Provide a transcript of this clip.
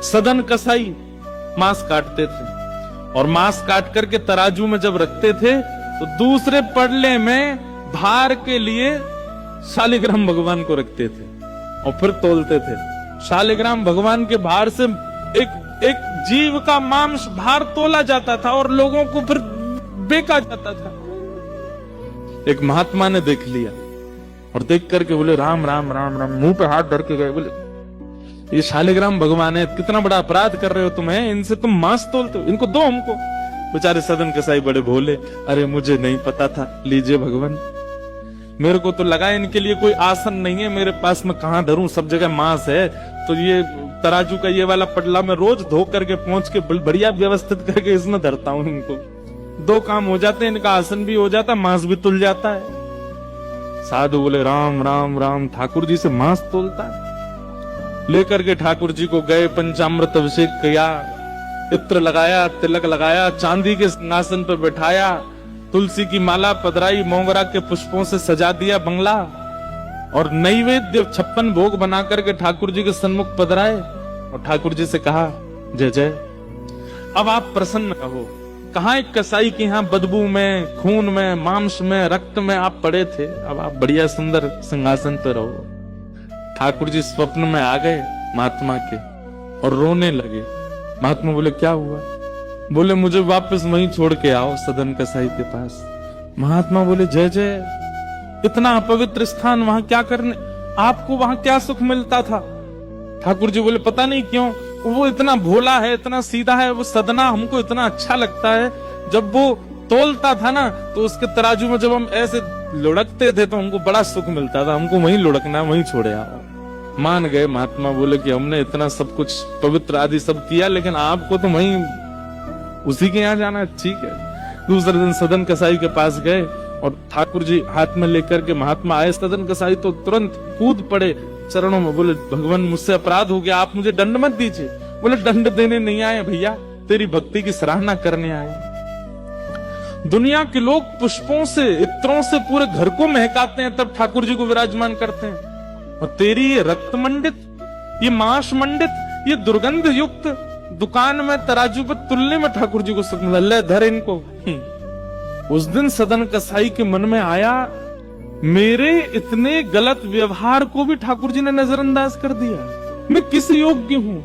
सदन कसाई मांस काटते थे और मांस काट करके तराजू में जब रखते थे तो दूसरे पड़ले में भार के लिए शालिग्राम भगवान को रखते थे और फिर तोलते थे। शालिग्राम भगवान के भार से एक जीव का मांस भार तोला जाता था और लोगों को फिर बेचा जाता था। एक महात्मा ने देख लिया और देख करके बोले राम राम राम राम, मुंह पे हाथ धर के गए, बोले ये शालिग्राम भगवान है, कितना बड़ा अपराध कर रहे हो तुम, है इनसे तुम मांस तोलते हो, इनको दो हमको। बेचारे सदन कसाई बड़े भोले, अरे मुझे नहीं पता था, लीजिए भगवान, मेरे को तो लगा इनके लिए कोई आसन नहीं है, मेरे पास में कहां धरूं, सब जगह मांस है, तो ये तराजू का ये वाला पटला मैं रोज धो करके पहुंच के बढ़िया व्यवस्थित करके इसमें धरता हूं, इनको दो काम हो जाते हैं, इनका आसन भी हो जाता, मांस भी तुल जाता है। साधु बोले राम राम राम, ठाकुर जी से मांस तोलता है। लेकर के ठाकुर जी को गए, पंचामृत अभिषेक किया, इत्र लगाया, तिलक लगाया, चांदी के सिंहासन पर बैठाया, तुलसी की माला पधराई, मोगरा के पुष्पों से सजा दिया बंगला और नैवेद्य 56 भोग बना करके ठाकुर जी के सन्मुख पधराए और ठाकुर जी से कहा जय जय, अब आप प्रसन्न रहो। कहां एक कसाई के यहाँ बदबू में, खून में, मांस में, रक्त में आप पड़े थे, अब आप बढ़िया सुंदर सिंहासन पर रहो। ठाकुर जी स्वप्न में आ गए महात्मा के और रोने लगे। महात्मा बोले क्या हुआ? बोले मुझे वापस वहीं छोड़ के आओ, सदन कसाई के पास। महात्मा बोले जय जय, इतना अपवित्र स्थान वहां क्या करने, आपको वहां क्या सुख मिलता था? ठाकुर जी बोले पता नहीं क्यों, वो इतना भोला है, इतना सीधा है, वो सदना हमको इतना अच्छा लगता है। जब वो तोलता था ना तो उसके तराजू में जब हम ऐसे लुढ़कते थे तो हमको बड़ा सुख मिलता था, हमको वहीं लुढ़कना, वहीं छोड़े आओ। मान गए महात्मा, बोले कि हमने इतना सब कुछ पवित्र आदि सब किया, लेकिन आपको तो वहीं उसी के यहाँ जाना है, ठीक है। दूसरे दिन सदन कसाई के पास गए और ठाकुर जी हाथ में लेकर के महात्मा आए। सदन कसाई तो तुरंत कूद पड़े चरणों में, बोले भगवान मुझसे अपराध हो गया, आप मुझे दंड मत दीजिए। बोले दंड देने नहीं आए भैया, तेरी भक्ति की सराहना करने आए। दुनिया के लोग पुष्पों से, इत्रों से पूरे घर को महकाते हैं, तब ठाकुर जी को विराजमान करते हैं, और तेरी ये रक्त मंडित, ये मांस मंडित, ये दुर्गंध युक्त दुकान में तराजू पर तुलने में ठाकुर जी को सुख मिला, ले धर इनको। उस दिन सदन कसाई के मन में आया, मेरे इतने गलत व्यवहार को भी ठाकुर जी ने नजरअंदाज कर दिया, मैं किस योग्य हूं?